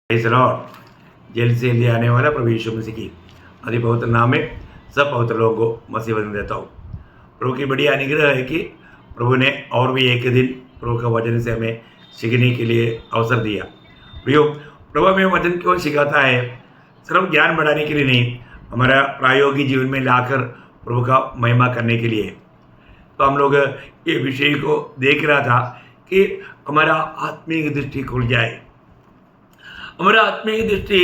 Praise the Lord. Jail से ले आने वाला प्रभु यीशु मसीह की अति पवित्र नाम में सब पवित्र लोगों को मसीह वचन देता हूँ। प्रभु की बड़ी अनुग्रह है कि प्रभु ने और भी एक दिन प्रभु का वचन से हमें सीखने के लिए अवसर दिया। प्रियो, प्रभु हमें वचन क्यों सिखाता है? सिर्फ ज्ञान बढ़ाने के लिए नहीं, हमारा प्रायोगिक जीवन में लाकर प्रभु का महिमा करने के लिए। तो हम लोग ये विषय को देख रहा था कि हमारा आत्मिक दृष्टि खुल जाए। हमारा आत्मिक दृष्टि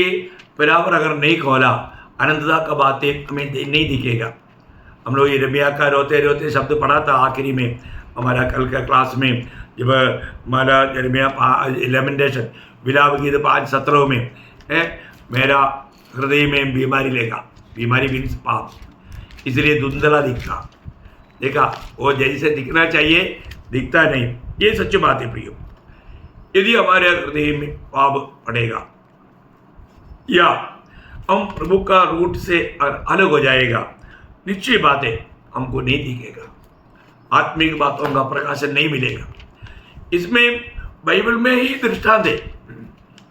बराबर अगर नहीं खोला, अनंतता का बातें हमें नहीं दिखेगा। हम लोग यिर्मयाह का रोते रोते शब्द पढ़ा था आखिरी में हमारा कल का क्लास में, जब हमारा यिर्मयाह लेमेंटेशन विलाप गीत 5:17 में है, मेरा हृदय में बीमारी लेगा। बीमारी मीन्स पाप, इसलिए धुंधला दिखता। देखा, वो जैसे दिखना चाहिए दिखता नहीं। ये सच्ची बात है प्रियो। यदि हमारे हृदय में पाप पड़ेगा या हम प्रभु का रूट से अलग हो जाएगा, निश्चय बात है हमको नहीं दिखेगा, आत्मिक बातों का प्रकाशन नहीं मिलेगा। इसमें बाइबल में ही दृष्टांत है।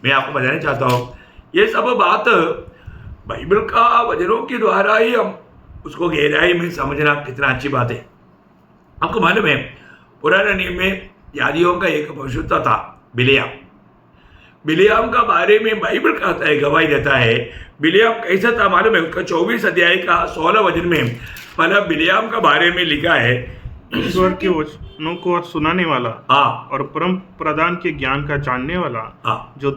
मैं आपको बताना चाहता हूँ, ये सब बात बाइबल का वचनों के द्वारा ही हम उसको गहराई में समझना कितना अच्छी बात है। आपको मालूम है, पुराने नियम में यादियों का एक पवित्रता था, बिलियाम। बिलियाम का बारे में बाइबल कहता है, गवाही देता है। बिलियाम कैसा था मालूम है? उसका 24 अध्याय का 16 वचन में मतलब बिलियाम का बारे में लिखा है, ईश्वर के वचनों को सुनाने वाला हाँ, और परम प्रधान के ज्ञान का जानने वाला, हाँ, जो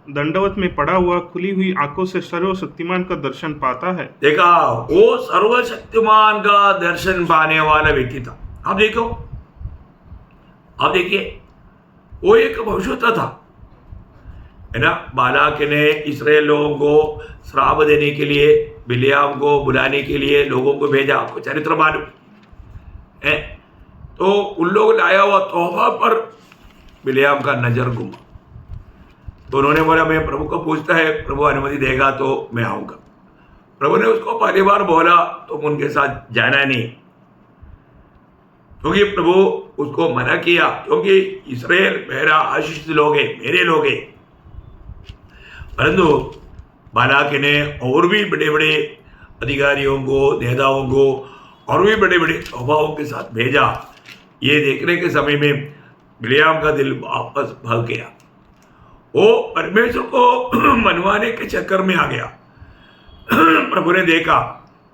दंडवत में पड़ा हुआ खुली हुई आंखों से सर्वशक्तिमान का दर्शन पाता है। देखा, वो सर्वशक्तिमान का दर्शन पाने वाला व्यक्ति था। आप देखो, आप देखिए, वो एक भविष्यता था, है ना। बालाक ने इस्राएल लोगों को श्राप देने के लिए बिलियाम को बुलाने के लिए लोगों को भेजा। आपको चरित्र मालूम है। तो उन लोग लाया हुआ तोहफा पर बिलियाम का नजर घुमा। तो उन्होंने बोला, मैं प्रभु को पूछता है, प्रभु अनुमति देगा तो मैं आऊँगा। प्रभु ने उसको पहली बार बोला तो उनके साथ जाना नहीं, क्योंकि प्रभु उसको मना किया, क्योंकि इस्राएल मेरा आशीषित लोग है, मेरे लोग हैं। परंतु बालाक ने और भी बड़े बड़े अधिकारियों को, नेताओं को और भी बड़े बड़े तोहफाओं के साथ भेजा। ये देखने के समय में बिलियाम का दिल वापस भाग गया। वो परमेश्वर को मनवाने के चक्कर में आ गया। प्रभु ने देखा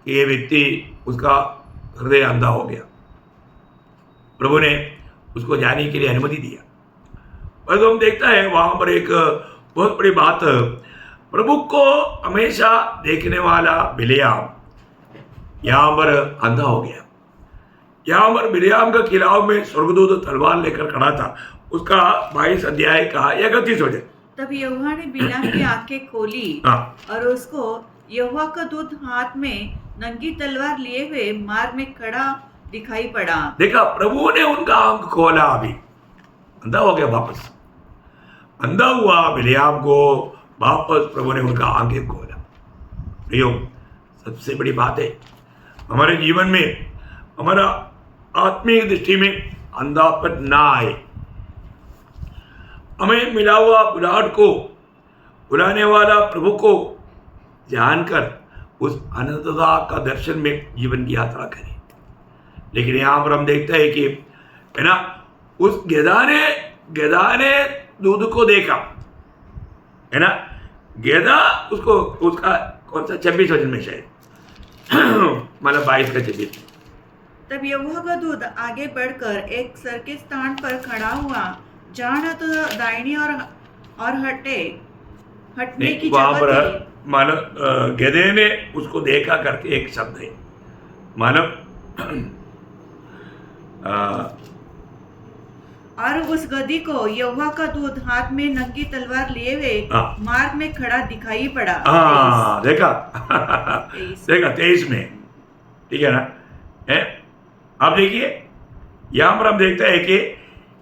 कि ये व्यक्ति, उसका हृदय अंधा हो गया। प्रभु ने उसको जाने के लिए अनुमति दिया। पर हम देखता है वहां पर एक बहुत बड़ी बात, प्रभु को हमेशा देखने वाला बिलियाम यहां पर अंधा हो गया। यहां पर बिलियाम का किलाव में स्वर्गदूत तलवार लेकर खड़ा था। उसका 22 अध्याय का 31 वचन। तब यहोवा ने बिलाम की आंखें खोली और उसको यहोवा का दूत हाथ में नंगी तलवार लिए हुए मार्ग में खड़ा दिखाई पड़ा। देखा, प्रभु ने उनका आंख खोला, अभी अंधा हो गया, वापस अंधा हुआ बिलियाम को, वापस प्रभु ने उनका आंखें खोला। प्रियो, सबसे बड़ी बात है हमारे जीवन में, हमारा आत्मिक दृष्टि में अंधापन ना आए। हमें मिला हुआ बुलाहट को, बुलाने वाला प्रभु को जानकर उस अनंतता का दर्शन में जीवन की यात्रा करें। लेकिन यहाँ पर हम देखते हैं कि, है ना, उस गेदा ने दूध को देखा, है ना। गेदा उसको, उसका कौन सा 26 वचन में शायद मतलब 22 का 26। तब यहोवा का दूत आगे बढ़कर एक सर के स्थान पर खड़ा हुआ, जहाँ न तो दाहिनी और हटने की वहां पर जगह थी। मानव गेदे ने उसको देखा करके एक शब्द है, मानव और उस गधी को यहोवा का दूत हाथ में नंगी तलवार लिए हुए मार्ग में खड़ा दिखाई पड़ा। देखा देखा 23 में, ठीक है ना। है, आप देखिए, यहां पर हम देखते हैं कि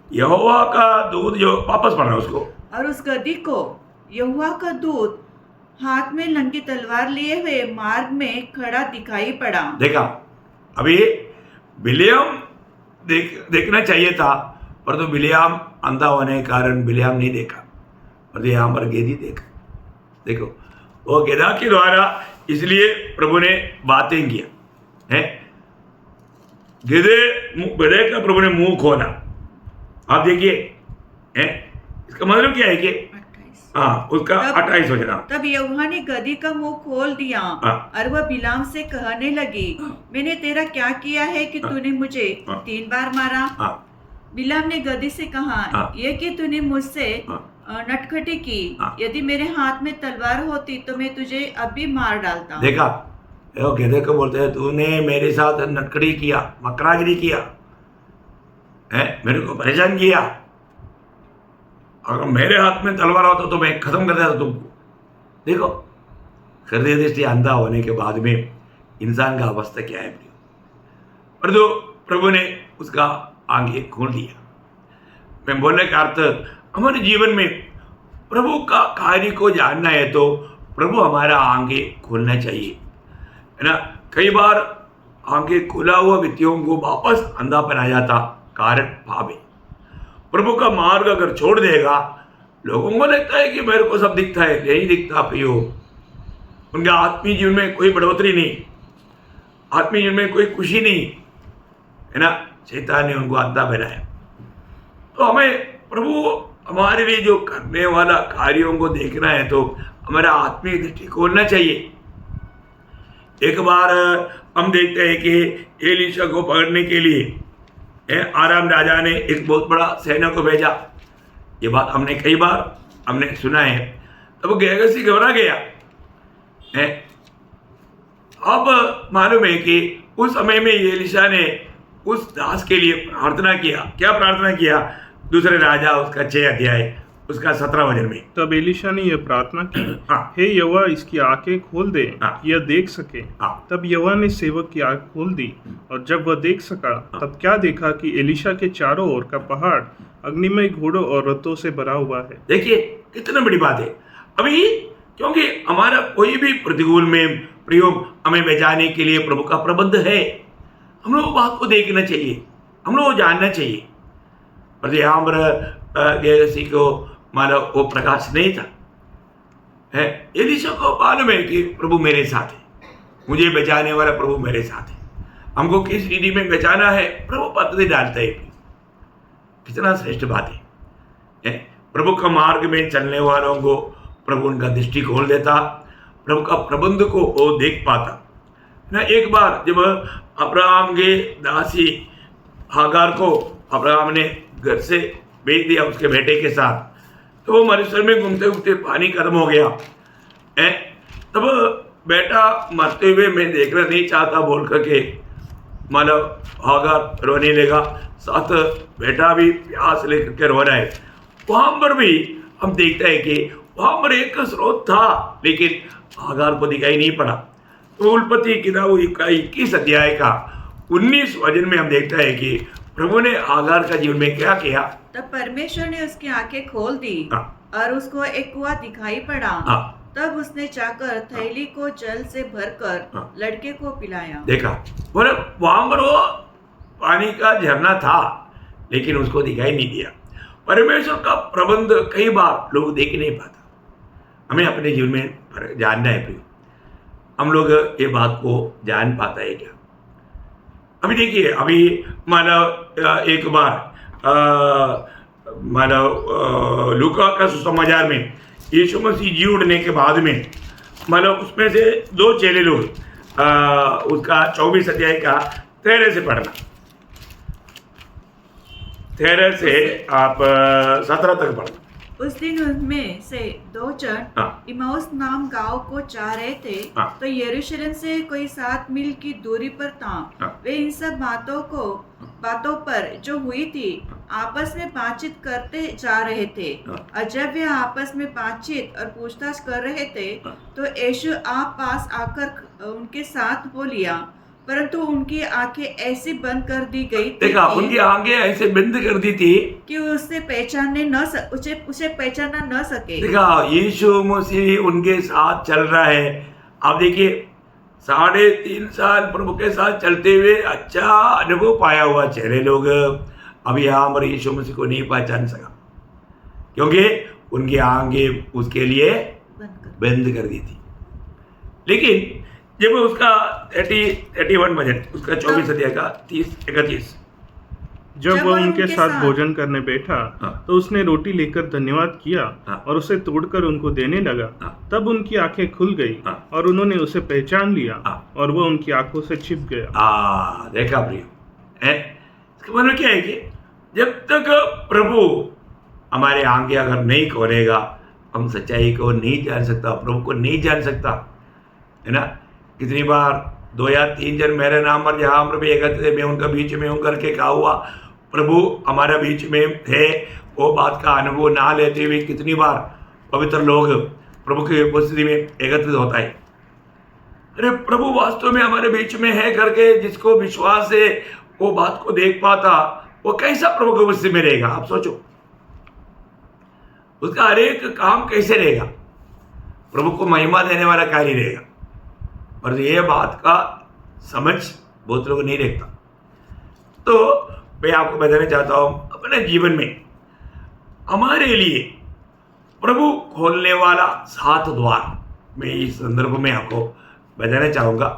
यहोवा का दूत जो वापस पढ़ रहा है उसको, और उस गधी को यहोवा का दूत हाथ में नंगी तलवार लिए हुए मार्ग में खड़ा दिखाई पड़ा। देखा, अभी बिलियाम देखना चाहिए था, परंतु बिलियाम अंधा होने के कारण बिलियाम नहीं देखा। और यहाँ पर गेदी देखो वो गेदा के द्वारा इसलिए प्रभु ने बातें किया है। गधे का प्रभु ने मुंह खोला। आप देखिए है, इसका मतलब क्या है कि 28। हाँ उसका 28 हो जाना। तब यहोवा ने गदही का मुंह खोल दिया हाँ। और वह बिलाम से कहने लगी, मैंने तेरा क्या किया है कि तूने मुझे 3 बार मारा? हाँ बिलाम ने गदही से कहा, हाँ। यह कि तूने मुझसे हाँ। नटखटी की। हाँ। यदि मेरे हाथ में तलवार होती तो मैं तुझे अब भी मार डालता। देखा वो गधे को बोलते हैं तूने मेरे साथ नटखड़ी किया, मकरागिरी किया है, मेरे को परेशान किया। अगर मेरे हाथ में तलवार होता तो मैं खत्म कर देता तुमको। देखो हृदय दृष्टि अंधा होने के बाद में इंसान का अवस्था क्या है। पर तो प्रभु ने उसका आंखें खोल दिया। मैं बोलने का अर्थ हमारे जीवन में प्रभु का कार्य को जानना है तो प्रभु हमारा आंखें खोलना चाहिए, है ना। कई बार आंखें खुला हुआ व्यक्तियों को वापस अंधापन आ जाता, कारण पाप है। प्रभु का मार्ग अगर छोड़ देगा, लोगों को लगता है कि मेरे को सब दिखता है, नहीं दिखता प्रियो। उनके आत्मीय जीवन में कोई बढ़ोतरी नहीं, आत्मीय जीवन में कोई खुशी नहीं, है ना। शैतान ने उनको अंधा बनाया। तो हमें प्रभु हमारे लिए जो करने वाला कार्यों को देखना है तो हमारा आत्मीय दृष्टि खोलना चाहिए। एक बार हम देखते हैं कि एलीशा को पकड़ने के लिए आराम राजा ने एक बहुत बड़ा सेना को भेजा। ये बात हमने कई बार हमने सुना है। तब गेहजी घबरा गया है। अब मालूम है कि उस समय में एलीशा ने उस दास के लिए प्रार्थना किया। क्या प्रार्थना किया? दूसरे राजा उसका 6 अध्याय उसका 17 वचन में। तब एलीशा ने यह प्रार्थना की, हाँ। हे यहोवा इसकी आंखें खोल दे, हाँ। यह देख सके। हाँ। तब यहोवा ने सेवक की आंख खोल दी और जब वह देख सका तब क्या देखा कि एलीशा के चारों ओर का पहाड़ अग्निमय घोड़ों और रथों से भरा हुआ है। देखिए कितना बड़ी बात है। अभी क्योंकि हमारा कोई भी प्रतिकूल में प्रयोग हमें बचाने के लिए प्रभु का प्रबंध है। हम लोग बात को देखना चाहिए, हम लोग जानना चाहिए। और यहाँ पर गेहजी को मानो वो प्रकाश नहीं था है। एलीशा को मालूम है कि प्रभु मेरे साथ है, मुझे बचाने वाला प्रभु मेरे साथ है। हमको किस रीति में बचाना है प्रभु पद्धति डालता है। कितना श्रेष्ठ बात है। प्रभु का मार्ग में चलने वालों को प्रभु उनका दृष्टि खोल देता, प्रभु का प्रबंध को वो देख पाता ना। एक बार जब अब्राहम के दासी हागार को अब्राहम ने घर से भेज दिया उसके बेटे के साथ, तो वो मरुस्थल में घूमते घूमते पानी खत्म हो गया है। तब बेटा मरते हुए मैं देखना नहीं चाहता बोल करके मतलब हागार रोने लगा, साथ बेटा भी प्यास लेकर के रो रहा है। वहाँ पर भी हम देखते हैं कि वहाँ पर एक स्रोत था लेकिन हागार को दिखाई नहीं पड़ा। तो उत्पत्ति किताब 21 अध्याय का 19 वचन में हम देखते हैं कि प्रभु ने हागार का जीवन में क्या किया। तब परमेश्वर ने उसकी आंखें खोल दी हाँ। और उसको एक कुआं दिखाई पड़ा। हाँ। तब उसने जाकर थैली को जल से भरकर हाँ। लड़के को पिलाया। देखा बोले वहां पर वो पानी का झरना था लेकिन उसको दिखाई नहीं दिया। परमेश्वर का प्रबंध कई बार लोग देख नहीं पाता। हमें अपने जीवन में जानना है प्रिय, हम लोग ये बात को जान पाता है क्या? अभी देखिए, अभी मानो एक बार मानो लूका का सुसमाचार में यीशु मसीह जी उठने के बाद में मानो उसमें से 2 चेले लोग उसका 24 अध्याय का 13 से पढ़ना, 13 से आप 17 तक पढ़ना। उस दिन उनमें से 2 जन हाँ। इमाउस नाम गांव को जा रहे थे। हाँ। तो यरूशलेम से कोई 7 मील की दूरी पर था। हाँ। वे इन सब बातों पर जो हुई थी आपस में बातचीत करते जा रहे थे। हाँ। और जब वे आपस में बातचीत और पूछताछ कर रहे थे हाँ। तो यीशु आप पास आकर उनके साथ हो लिया, परंतु उनकी आंखें ऐसी बंद कर दी गई थी देखा, उनकी आंखें ऐसे बंद कर दी थी कि उसे पहचानना न सके। देखा, यीशु मसीह उनके साथ चल रहा है। आप देखिए 3.5 साल प्रभु के साथ चलते हुए अच्छा अनुभव पाया हुआ चेहरे लोग अब यहाँ पर यीशु मसीह को नहीं पहचान सका, क्योंकि उनकी आंखें उसके लिए बंद कर दी थी। लेकिन जब उसका 31 भजन, उसका 24 अध्याय का 30-31, जब वह उनके साथ भोजन करने बैठा हाँ। तो उसने रोटी लेकर धन्यवाद किया हाँ। और उसे तोड़कर उनको देने लगा। हाँ। तब उनकी आंखें खुल गई हाँ। और उन्होंने उसे पहचान लिया हाँ। और वह उनकी आंखों से छिप गया। देखा प्रिय है। इसका मतलब क्या है कि जब तक प्रभु हमारे आंखें अगर नहीं खोलेगा, हम सच्चाई को नहीं जान सकता, प्रभु को नहीं जान सकता, है ना। कितनी बार 2 या 3 जन मेरे नाम पर जहाँ प्रभु एकत्र मैं उनका बीच में हूँ करके कहा हुआ, प्रभु हमारा बीच में है, वो बात का अनुभव ना लेते हुए कितनी बार पवित्र लोग प्रभु की उपस्थिति में एकत्रित होता है। अरे प्रभु वास्तव में हमारे बीच में है करके जिसको विश्वास है वो बात को देख पाता, वो कैसा प्रभु की उपस्थिति में रहेगा। आप सोचो उसका हर एक काम कैसे रहेगा, प्रभु को महिमा देने वाला कार्य रहेगा। और ये बात का समझ बहुत लोग नहीं रखता। तो मैं आपको बताना चाहता हूं, अपने जीवन में हमारे लिए प्रभु खोलने वाला 7 द्वार, मैं इस संदर्भ में आपको बताना चाहूँगा।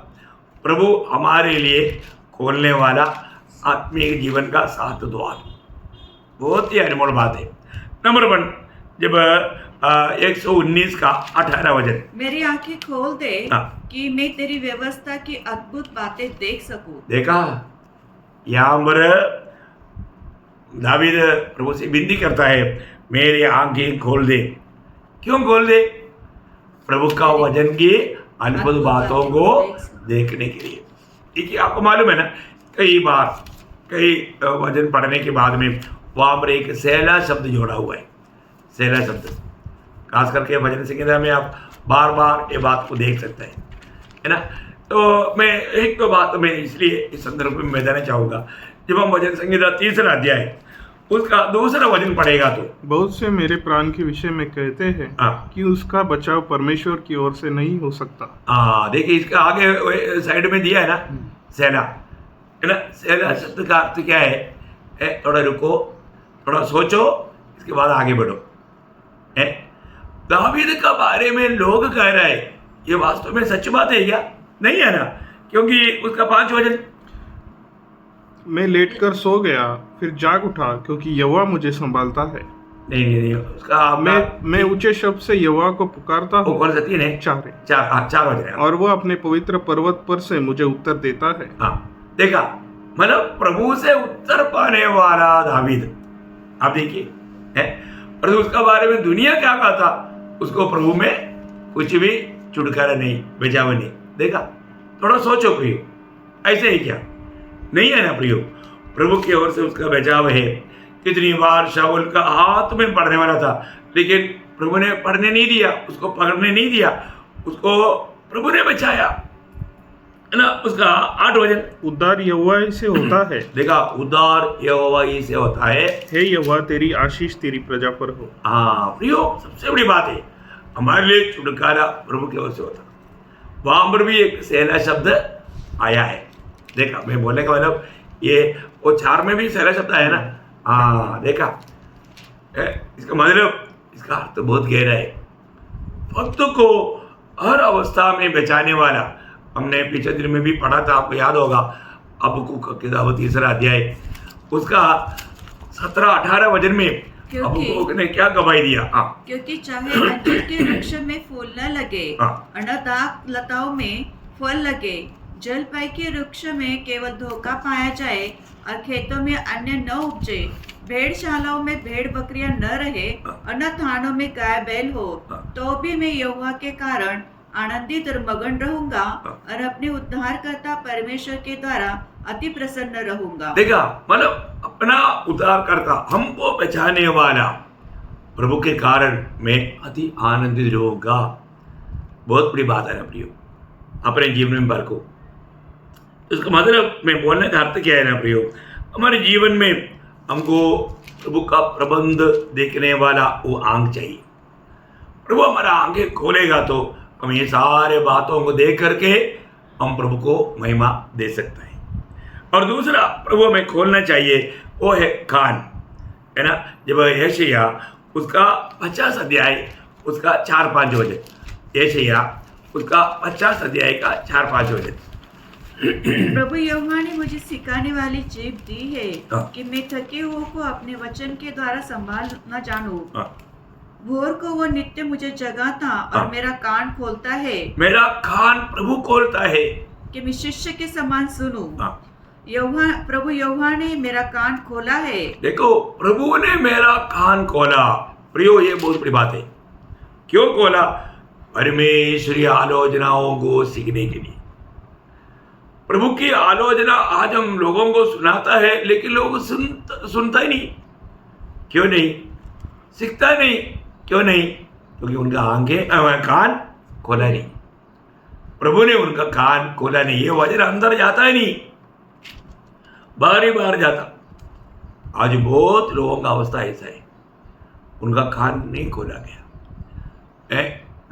प्रभु हमारे लिए खोलने वाला आत्मिक जीवन का 7 द्वार, बहुत ही अनमोल बात है। नंबर 1, जब 119 का 18 वचन, मेरी आंखें खोल दे हाँ। कि मैं तेरी व्यवस्था की अद्भुत बातें देख सकूं। देखा यहाँ पर दावीद प्रभु से विनती करता है, मेरी आंखें खोल दे। क्यों खोल दे? प्रभु का वचन की अद्भुत बातों को देखने के लिए। देखिए आपको मालूम है ना, कई बार कई वचन पढ़ने के बाद में वहाँ पर एक सहला शब्द जोड़ा हुआ है। सहला शब्द खास करके भजन संहिता में आप बार बार ये बात को देख सकते हैं, है ना। तो मैं एक तो बात मैं इसलिए इस संदर्भ में बताना चाहूँगा, जब हम भजन संहिता 3रा अध्याय उसका 2रा वचन पढ़ेगा तो बहुत से मेरे प्राण के विषय में कहते हैं हाँ। कि उसका बचाव परमेश्वर की ओर से नहीं हो सकता। देखिए इसका आगे साइड में दिया है ना, सहला, है ना। सहला शब्द का अर्थ क्या है? थोड़ा रुको, थोड़ा सोचो, इसके बाद आगे बढ़ो। है दावीद का बारे में लोग कह रहे हैं, ये वास्तव में सच बात है क्या? नहीं है ना, क्योंकि उसका 5 वचन, मैं लेटकर सो गया, फिर जाग उठा, क्योंकि यहोवा मुझे संभालता है। नहीं उसका मैं ऊंचे शब्द से यहोवा को पुकारता हूँ। कौन सा 3 है? 4 वचन है। और वो अपने पवित्र पर्वत पर से मुझे उत्तर देता है। देखा, मतलब प्रभु से उत्तर पाने वाला दावीद, आप देखिए है। और उसका बारे में दुनिया क्या कहता, उसको प्रभु में कुछ भी छुटकारा नहीं, बचाव नहीं। देखा, थोड़ा सोचो प्रियो, ऐसे ही क्या नहीं है ना प्रियो? प्रभु की ओर से उसका बचाव है। कितनी बार शाऊल का हाथ में पड़ने वाला था, लेकिन प्रभु ने पढ़ने नहीं दिया, उसको पकड़ने नहीं दिया, उसको प्रभु ने बचाया, है ना। उसका 8 वचन, उद्धार यहोवा ही से होता है। देखा, उद्धार यहोवा ही से होता है। हे यहोवा, तेरी आशीष तेरी प्रजा पर हो। प्रियो, सबसे बड़ी बात है हमारे लिए छुटकारा प्रभु की ओर से होता। वहां पर भी एक सहला शब्द आया है। देखा, मैं बोलने का मतलब ये वो 4 में भी सहला शब्द आया ना। देखा, इसका मतलब, इसका अर्थ बहुत गहरा है। भक्त को हर अवस्था में बचाने वाला, हमने पिछले दिन में भी पढ़ा था, आपको याद होगा, हबक्कूक की किताब 3रा अध्याय उसका 17-18 वचन में हबक्कूक ने क्या गवाही दिया? क्योंकि चाहे अंजीर के वृक्ष में फूल न लगे, अनादाक लताओं में फल लगे, जलपाई के वृक्ष में केवल धोखा पाया जाए और खेतों में अन्य न उपजे, भेड़शालाओं में भेड़ बकरियां न रहे, अनाथानों में गाय बैल हो, तो भी मैं यहोवा के कारण आनंदित और मगन रहूंगा और अपने उद्धारकर्ता परमेश्वर के द्वारा अति प्रसन्न रहूंगा। देखा, मतलब अपना उद्धारकर्ता, हमको बचाने वाला प्रभु के कारण मैं अति आनंदित रहूंगा। बहुत बड़ी बात है ना प्रियो, अपने जीवन में बरको। इसका मतलब मैं बोलने का अर्थ क्या है ना प्रियो, हमारे जीवन में हमको प्रभु का प्रबंध देखने वाला वो आंख चाहिए। प्रभु हमारा आंखें खोलेगा तो हम ये सारे बातों को देख करके हम प्रभु को महिमा दे सकते हैं। और दूसरा प्रभु हमें खोलना चाहिए वो है कान, है ना। जब यशायाह उसका 50 अध्याय उसका 4-5 वचन। यशायाह उसका 50 अध्याय का 4-5 वचन। प्रभु यहोवा ने मुझे सिखाने वाली जीभ दी है हाँ। कि मैं थके हुओं को अपने वचन के द्वारा संभालना जानूं। हाँ। भोर को वो नित्य मुझे जगाता और हाँ। मेरा कान खोलता है मेरा कान प्रभु खोलता है। कि मैं शिष्य के समान सुनूं। हाँ। प्रभु यहोवा ने मेरा कान खोला है। देखो, प्रभु ने मेरा कान खोला। प्रियो, ये बहुत बड़ी बात है। क्यों खोला? परमेश्वरी आलोचनाओं को सीखने के लिए। प्रभु की आलोचना आज हम लोगों को सुनाता है, लेकिन लोग सुनता ही नहीं। क्यों नहीं? सीखता नहीं। क्यों नहीं? क्योंकि उनका कान खोला नहीं। प्रभु ने उनका कान खोला नहीं। ये वचन अंदर जाता ही नहीं, बार ही बार जाता। आज बहुत लोगों का अवस्था ऐसा है, उनका कान नहीं खोला गया।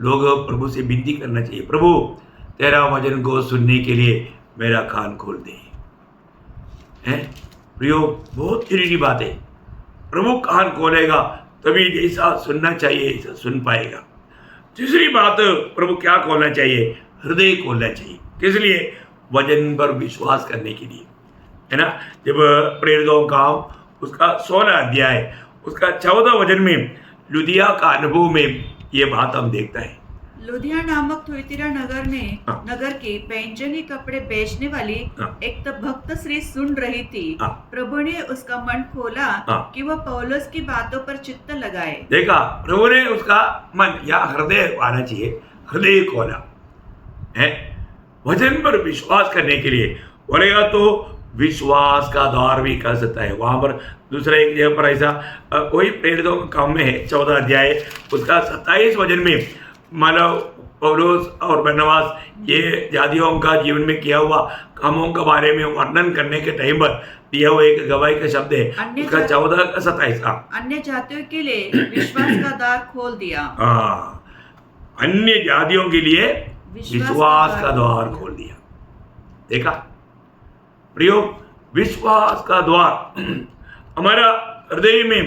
लोग प्रभु से विनती करना चाहिए, प्रभु तेरा वचन को सुनने के लिए मेरा कान खोल दे। प्रियो, बहुत जरूरी बात है। प्रभु कान खोलेगा तभी जैसा सुनना चाहिए ऐसा सुन पाएगा। तीसरी बात, प्रभु क्या खोलना चाहिए? हृदय खोलना चाहिए। किस लिए? वचन पर विश्वास करने के लिए, है ना। जब प्रेरितों का उसका 16 अध्याय उसका 14 वचन में लुदिया का अनुभव में ये बात हम देखता है। लुधिया नामक थुइतिरा नगर में हाँ। नगर की पैंजनी कपड़े बेचने वाली हाँ। एक तो भक्त स्त्री सुन रही थी। हाँ। प्रभु ने उसका मन खोला हाँ। कि वह पौलुस की बातों पर चित्त लगाए। देखा, प्रभु ने उसका मन या हृदय आना चाहिए, हृदय खोला है वचन पर विश्वास करने के लिए। बोलेगा तो विश्वास का द्वार भी कर सकता है। वहां पर दूसरा एक जगह पर ऐसा कोई प्रेरितों का काम में है 14 अध्याय उसका 27 वचन में मानव पौलुस और बरनबास ये जातियों का जीवन में किया हुआ कामों के बारे में वर्णन करने के टाइम पर दिया हुआ एक गवाही का शब्द है उसका 14 का 27 का अन्य जातियों के लिए विश्वास का द्वार खोल दिया। अन्य जातियों के लिए विश्वास का द्वार खोल दिया। देखा प्रियो, विश्वास का द्वार हमारा हृदय में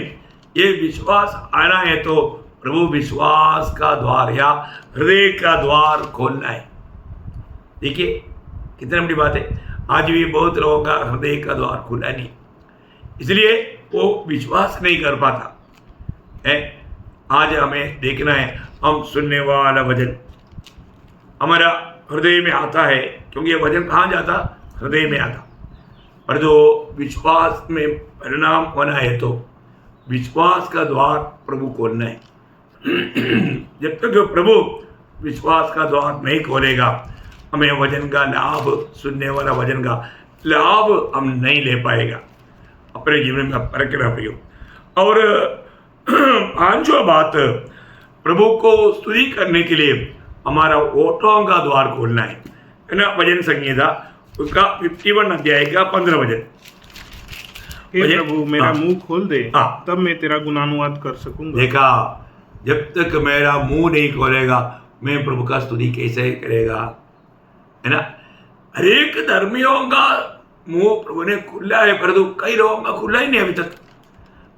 ये विश्वास आना है तो प्रभु विश्वास का द्वार या हृदय का द्वार खोलना है। देखिए कितनी बड़ी बात है। आज भी बहुत लोगों का हृदय का द्वार खुला नहीं, इसलिए वो विश्वास नहीं कर पाता है। आज हमें देखना है, हम सुनने वाला वचन हमारा हृदय में आता है, क्योंकि ये वचन कहाँ जाता? हृदय में आता। पर जो विश्वास में परिणाम होना है तो विश्वास का द्वार प्रभु खोलना है। जब तक प्रभु विश्वास का द्वार नहीं खोलेगा, हमें वचन का लाभ, सुनने वाला वचन का लाभ हम नहीं ले पाएगा अपने जीवन में परख रहा प्रयोग। और पांचवा बात, प्रभु को स्तुति करने के लिए हमारा ओठों का द्वार खोलना है ना। भजन संहिता उसका 51 अध्याय का 15 वचन। हे प्रभु मेरा मुंह खोल दे, तब मैं तेरा गुणानुवाद कर सकूंगा। देखा, जब तक मेरा मुंह नहीं खोलेगा मैं प्रभु का स्तुति कैसे करेगा, है ना। हरेक धर्मियों का मुंह प्रभु ने खुला है, परंतु कई लोगों का खुला ही नहीं अभी तक।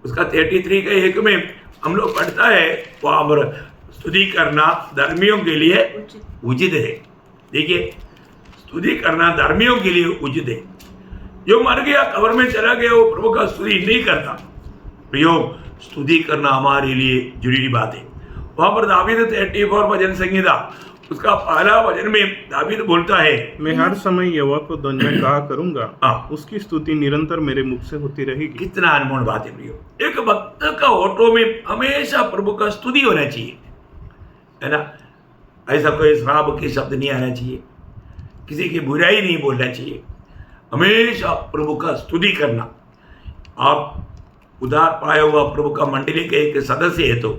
उसका 33 के 1 में हम लोग पढ़ता है, वहां पर स्तुति करना धर्मियों के लिए उचित है। देखिए, स्तुति करना धर्मियों के लिए उचित है। जो मर गया, कब्र में चला गया, वो प्रभु का स्तुति नहीं करता। प्रयोग स्तुति करना हमारे लिए जरूरी बात है। वहां पर दावीद 34 भजन संहिता उसका पहला वचन में दावीद बोलता है, मैं हर समय यहोवा को धन्य कहा करूंगा, उसकी स्तुति निरंतर मेरे मुख से होती रहेगी। कितना अनमोल बात है प्रियो। एक भक्त का होठों में हमेशा प्रभु का स्तुति होना चाहिए, है ना। ऐसा कोई श्राप के शब्द नहीं आना चाहिए, किसी की बुराई नहीं बोलना चाहिए, हमेशा प्रभु का स्तुति करना। आप उधार पाया हुआ प्रभु का मंडली के एक सदस्य है तो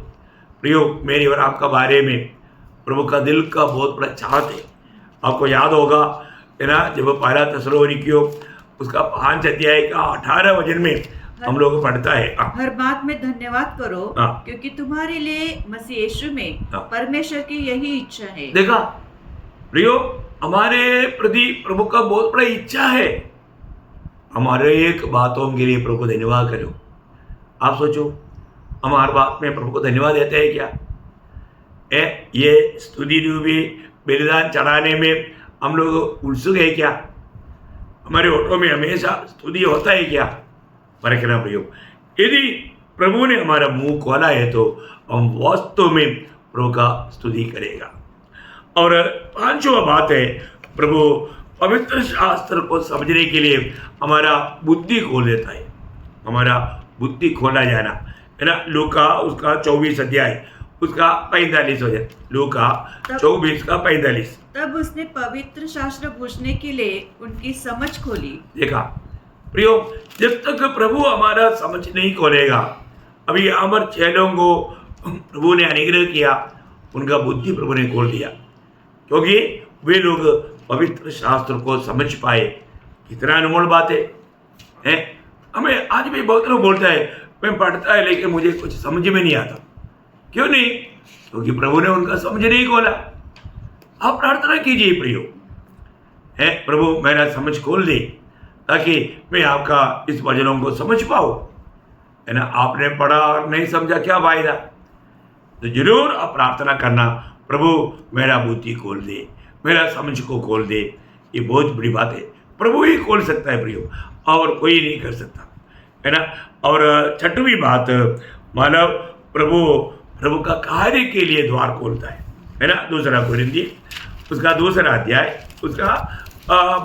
प्रियो, मेरी और आपका बारे में प्रभु का दिल का बहुत बड़ा चाहत है। आपको याद होगा, है ना, जब पहला थिस्सलुनीकियों उसका 5 अध्याय का 18 वचन में हम लोग पढ़ता है, हर बात में धन्यवाद करो क्योंकि तुम्हारे लिए मसीह यीशु में परमेश्वर की यही इच्छा है। देखा प्रियो, हमारे प्रति प्रभु का बहुत बड़ा इच्छा है। हमारे एक बातों के लिए प्रभु को धन्यवाद करो। आप सोचो, हम हर बात में प्रभु को धन्यवाद देते हैं क्या? ये स्तुति रूपी बलिदान चढ़ाने में हम लोग उत्सुक है क्या? हमारे ऑटो में हमेशा स्तुति होता है क्या? पर कहना प्रियो, यदि प्रभु ने हमारा मुंह खोला है तो हम वास्तव में प्रभु का स्तुति करेगा। और पांचवा बात है, प्रभु पवित्र शास्त्र को समझने के लिए हमारा बुद्धि खोल देता है। हमारा बुद्धि खोला जाना है ना। लूका उसका 24 अध्याय उसका 45 हो जाए। लूका 24 का 45। तब उसने पवित्र शास्त्र पूछने के लिए उनकी समझ खोली। देखा प्रियो, जब तक प्रभु हमारा समझ नहीं खोलेगा, अभी अमर चेलों को प्रभु ने अनुग्रह किया, उनका बुद्धि प्रभु ने खोल दिया, क्योंकि वे लोग पवित्र शास्त्र को समझ पाए। कितना अनमोल बात है। हमें आज भी बहुत लोग बोलता है मैं पढ़ता है लेकिन मुझे कुछ समझ में नहीं आता। क्यों नहीं? क्योंकि प्रभु ने उनका समझ नहीं खोला। आप प्रार्थना कीजिए प्रियो, प्रभु मेरा समझ खोल दे ताकि मैं आपका इस वचनों को समझ पाऊँ, है ना। आपने पढ़ा और नहीं समझा, क्या फायदा? तो जरूर आप प्रार्थना करना, प्रभु मेरा बुद्धि खोल दे, मेरा समझ को खोल दे। ये बहुत बड़ी बात है, प्रभु ही खोल सकता है प्रियो, और कोई नहीं कर सकता, है ना। और छठवीं बात, मानव प्रभु का कार्य के लिए द्वार खोलता है ना। दूसरा कोरिन्थी उसका दूसरा अध्याय उसका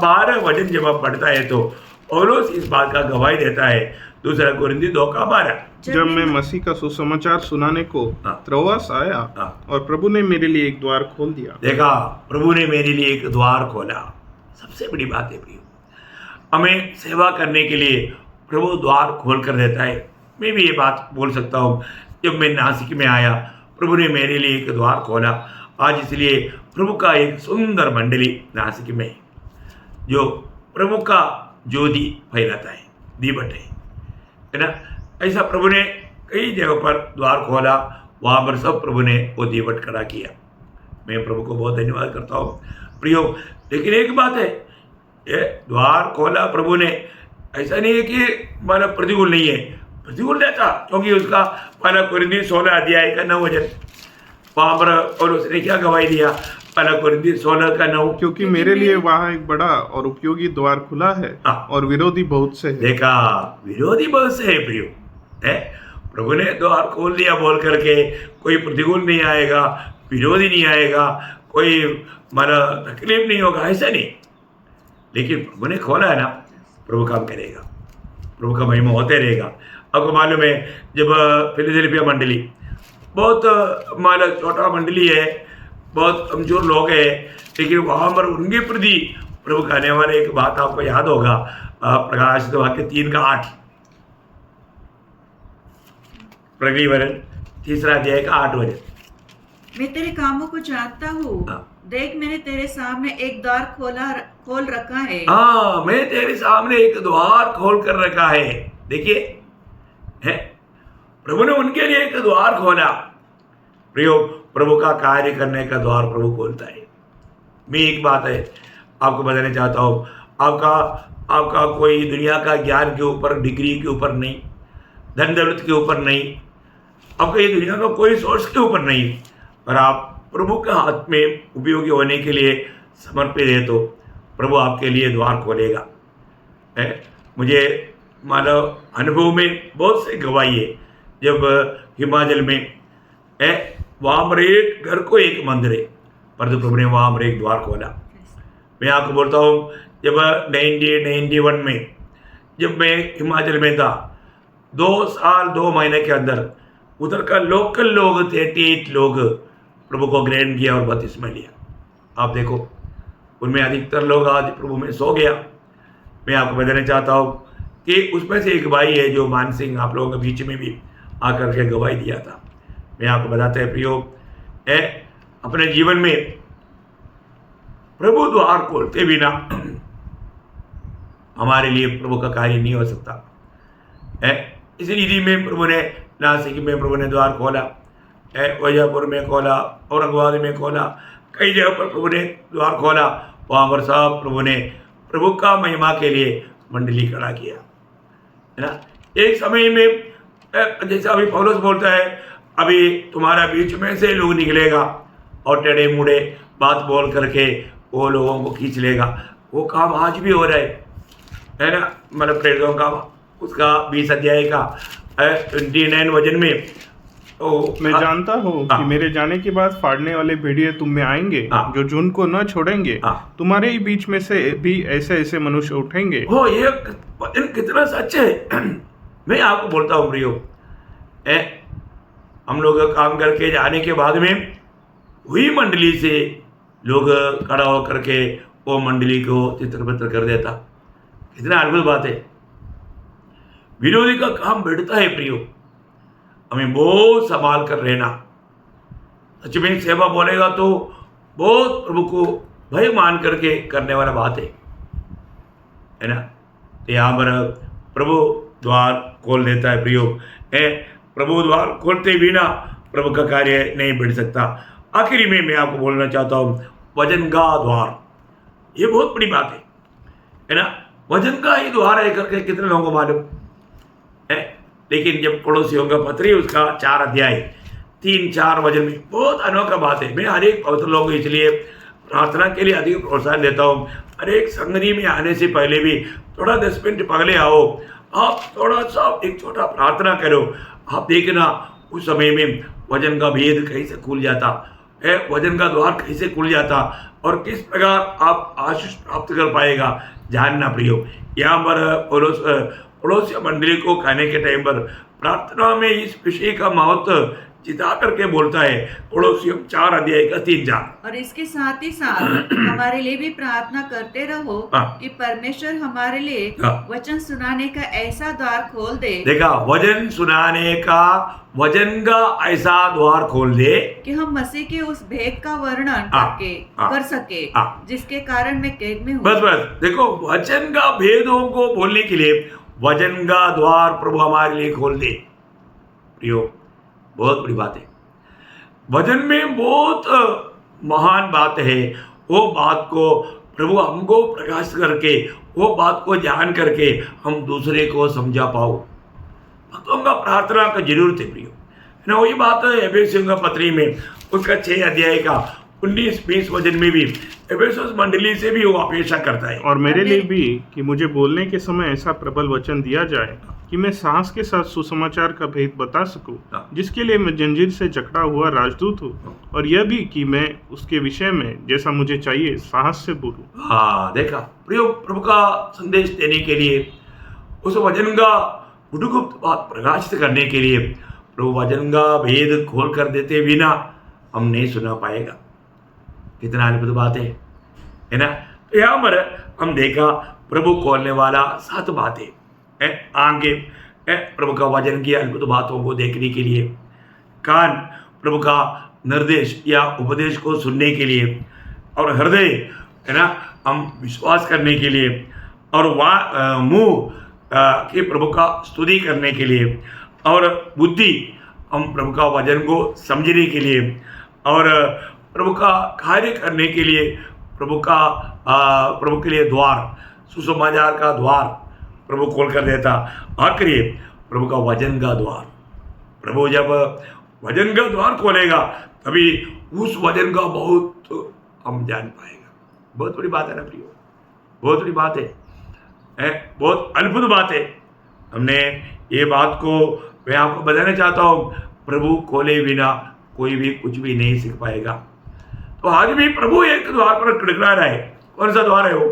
12 वचन जब आप पढ़ता है तो पौलुस इस बात का गवाही देता है। दूसरा कोरिन्थी 2 का 12। जब मैं मसीह का सुसमाचार सुनाने को त्रोआस आया और प्रभु ने मेरे लिए एक द्वार खोल दिया। देखा, प्रभु ने मेरे लिए एक द्वार खोला। सबसे बड़ी बात है प्रियो, हमें सेवा करने के लिए प्रभु द्वार खोल कर देता है। मैं भी ये बात बोल सकता हूँ, जब मैं नासिक में आया प्रभु ने मेरे लिए एक द्वार खोला। आज इसलिए प्रभु का एक सुंदर मंडली नासिक में जो प्रभु का ज्योति फैलाता है, दीपट है ना। ऐसा प्रभु ने कई जगहों पर द्वार खोला, वहाँ पर सब प्रभु ने वो दीपट खड़ा किया। मैं प्रभु को बहुत धन्यवाद करता हूँ प्रियो। लेकिन एक बात है, ये द्वार खोला प्रभु ने, ऐसा नहीं है कि माना प्रतिकूल नहीं है, प्रतिकूल नहीं था, क्योंकि उसका 1 कोरिन्थी 16 अध्याय का 9 वचन वहाँ पर और उसने क्या गवाही दिया? 1 कोरिन्थी 16 का 9, क्योंकि मेरे लिए वहाँ एक बड़ा और उपयोगी द्वार खुला है और विरोधी बहुत से है। देखा, विरोधी बहुत से है प्रियो, है। प्रभु ने द्वार खोल दिया बोल करके कोई प्रतिकूल नहीं आएगा, विरोधी नहीं आएगा, कोई माना तकलीफ नहीं होगा, ऐसा नहीं। लेकिन प्रभु ने खोला है ना, प्रभु काम करेगा, प्रभु का महिमा होते रहेगा। आपको मालूम है, जब फिलाडेल्फिया मंडली बहुत माना छोटा मंडली है, बहुत कमजोर लोग हैं, लेकिन वहाँ पर उनके प्रति प्रभु कहने वाले एक बात आपको याद होगा, प्रकाशित वाक्य 3 का 8, प्रगटीकरण 3 अध्याय का 8 वचन। मैं तेरे कामों को जानता हूँ, देख मैंने तेरे सामने एक द्वार खोल रखा है। हाँ, मैं तेरे सामने एक द्वार खोल कर रखा है। देखिए, है प्रभु ने उनके लिए एक द्वार खोला। प्रियो, प्रभु का कार्य करने का द्वार प्रभु खोलता है। मैं एक बात है आपको बताना चाहता हूँ, आपका कोई दुनिया का ज्ञान के ऊपर, डिग्री के ऊपर नहीं, धन दौलत के ऊपर नहीं, आपका ये दुनिया का कोई सोर्स के ऊपर नहीं, पर आप प्रभु के हाथ में उपयोगी होने के लिए समर्पित है तो प्रभु आपके लिए द्वार खोलेगा। मुझे मानव अनुभव में बहुत से गवाही है। जब हिमाचल में है, वहाँ पर एक घर को एक मंदिर है, पर तो प्रभु ने वहाँ पर एक द्वार खोला। मैं आपको बोलता हूँ, जब 1991 में जब मैं हिमाचल में था, 2 साल 2 महीने के अंदर उधर का लोकल लोग 38 लोग प्रभु को ग्रहण किया और बपतिस्मा लिया। आप देखो, उनमें अधिकतर लोग आज प्रभु में सो गया। मैं आपको बताना चाहता हूँ कि उसमें से एक भाई है जो मान सिंह, आप लोगों के बीच में भी आकर के गवाही दिया था। मैं आपको बताता है प्रियो, अपने जीवन में प्रभु द्वार खोलते बिना हमारे लिए प्रभु का कार्य नहीं हो सकता है। इसी रीति में प्रभु ने नासिक में प्रभु ने द्वार खोला, वजहपुर में खोला, औरंगाबाद में खोला, कई जगह पर प्रभु ने द्वार खोला। वहाँ पर सब प्रभु ने प्रभु का महिमा के लिए मंडली खड़ा किया, है ना। एक समय में जैसे अभी पौलुस बोलता है, अभी तुम्हारा बीच में से लोग निकलेगा और टेढ़े मुड़े बात बोल करके वो लोगों को खींच लेगा। वो काम आज भी हो रहा है ना। मतलब प्रेरितों का उसका 20 अध्याय का 29 वचन में मैं जानता हूँ कि मेरे जाने के बाद फाड़ने वाले भेड़िए तुम में आएंगे, जो झुंड को न छोड़ेंगे। तुम्हारे ही बीच में से भी ऐसे ऐसे मनुष्य उठेंगे। हो, ये वचन कितना सच है। मैं आपको बोलता हूँ प्रियो, हम लोग काम करके जाने के बाद में हुई मंडली से लोग खड़ा होकर के वो मंडली को चित्र कर देता। कितना अद्भुत बात है। विरोधी का काम बढ़ता है प्रियो, हमें बहुत संभाल कर रहना। सच में सेवा बोलेगा तो बहुत प्रभु को भय मान करके करने वाला बात है ना। तो यहाँ पर प्रभु द्वार खोल देता है प्रियो। प्रभु द्वार खोलते बिना प्रभु का कार्य नहीं बढ़ सकता। आखिरी में मैं आपको बोलना चाहता हूँ, वचन का द्वार, ये बहुत बड़ी बात है ना। वचन का ही द्वार है करके कितने लोगों को मालूम है। लेकिन जब पड़ोसियों का पत्री उसका 4 अध्याय 3-4 वचन में बहुत अनोखा बात है। मैं हर एक पवित्र लोगों को इसलिए प्रार्थना के लिए अधिक प्रोत्साहन देता हूँ। हर एक संगति में आने से पहले भी थोड़ा 10 मिनट पहले आओ, आप थोड़ा सा एक छोटा प्रार्थना करो। आप देखना उस समय में वचन का भेद कैसे खुल जाता है, वचन का द्वार कैसे खुल जाता और किस प्रकार आप आशीष प्राप्त कर पाएगा जानना प्रियो। यहाँ पर पड़ोसी मंडली को कहने के टाइम पर प्रार्थना में इस विषय का महत्व चिता करके बोलता है। पड़ोसियों 4 अध्याय का 3-4। और इसके साथ ही साथ हमारे लिए भी प्रार्थना करते रहो कि परमेश्वर हमारे लिए वचन सुनाने का ऐसा द्वार खोल दे। देखा, वचन सुनाने का, वचन का ऐसा द्वार खोल दे कि हम मसीह के उस भेद का वर्णन कर सके जिसके कारण मैं कैद में हूँ। बस देखो, वचन का भेदों को बोलने के लिए वचन का द्वार प्रभु हमारे लिए खोल दे प्रियो। बहुत बड़ी बात है। वचन में बहुत महान बात है। वो बात को प्रभु हमको प्रकाशित करके, वो बात को जान करके हम दूसरे को समझा पाओ। भक्तों का प्रार्थना का जरूरत है प्रियो ना। वही बात है एफेसियों का पत्री में उसका 6 अध्याय का 19-20 वचन में भी एफेसुस मंडली से भी वो अपेक्षा करता है। और मेरे लिए भी कि मुझे बोलने के समय ऐसा प्रबल वचन दिया जाए कि मैं साहस के साथ सुसमाचार का भेद बता सकूं, जिसके लिए मैं जंजीर से जकड़ा हुआ राजदूत हूँ। और यह भी कि मैं उसके विषय में जैसा मुझे चाहिए साहस से बोलूं। हाँ, देखा प्रियो, प्रभु का संदेश देने के लिए, उस वचन का गुप्त बात प्रकाशित करने के लिए प्रभु वचन का भेद खोल कर देते बिना हम नहीं सुना पाएगा। कितना अद्भुत बात है ना। तो यहाँ पर हम देखा प्रभु खोलने वाला 7 बातें आंखें प्रभु का वचन की अद्भुत बातों को देखने के लिए, कान प्रभु का निर्देश या उपदेश को सुनने के लिए, और हृदय है ना हम विश्वास करने के लिए, और मुंह के प्रभु का स्तुति करने के लिए, और बुद्धि हम प्रभु का वचन को समझने के लिए, और प्रभु का कार्य करने के लिए प्रभु के लिए द्वार, सुसमाचार का द्वार प्रभु खोल कर देता। आखिरी प्रभु का वचन का द्वार। प्रभु जब वचन का द्वार खोलेगा तभी उस वचन का बहुत हम जान पाएगा। बहुत बड़ी बात है ना प्रियो, बहुत बड़ी बात है, बहुत अद्भुत बात है। हमने ये बात को मैं आपको बताना चाहता हूँ, प्रभु खोले बिना कोई भी कुछ भी नहीं सीख पाएगा। तो आज भी प्रभु एक द्वार पर खड़खड़ा रहा है। कौन सा द्वार है वो?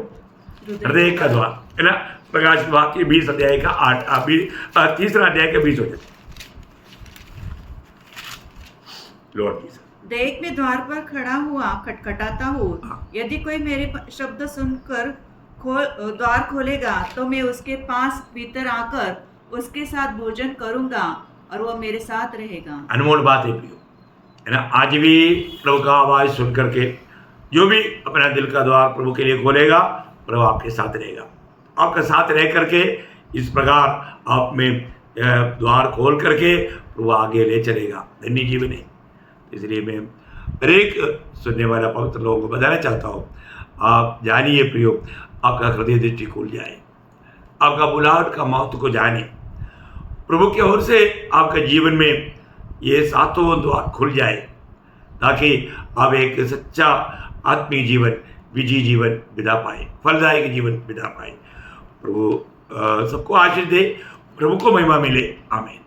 हृदय का द्वार है ना। प्रकाश वाक्य 20 अध्याय का 8 तीसरा अध्याय का 20 होता है। देख मैं द्वार पर खड़ा हुआ खटखटाता हूँ, यदि कोई मेरे शब्द सुनकर द्वार खोलेगा तो मैं उसके पास भीतर आकर उसके साथ भोजन करूंगा और वो मेरे साथ रहेगा। अनमोल बात है प्रियो है ना। आज भी प्रभु का आवाज सुन करके जो भी अपना दिल का द्वार प्रभु के लिए खोलेगा, प्रभु आपके साथ रहेगा। आपके साथ रह करके इस प्रकार आप में द्वार खोल करके प्रभु आगे ले चलेगा। धन्य जीवन है। इसलिए मैं हर एक सुनने वाला पवित्र लोगों को बताना चाहता हूँ, आप जानिए प्रियो, आपका हृदय दृष्टि खुल जाए, आपका बुलाहट का महत्व को जाने, प्रभु की ओर से आपके जीवन में ये सातों द्वार खुल जाए, ताकि आप एक सच्चा आत्मिक जीवन, विजयी जीवन बिता पाए, फलदायक जीवन बिता पाए। प्रभु सबको आशीष दे, प्रभु को महिमा मिले। आमीन।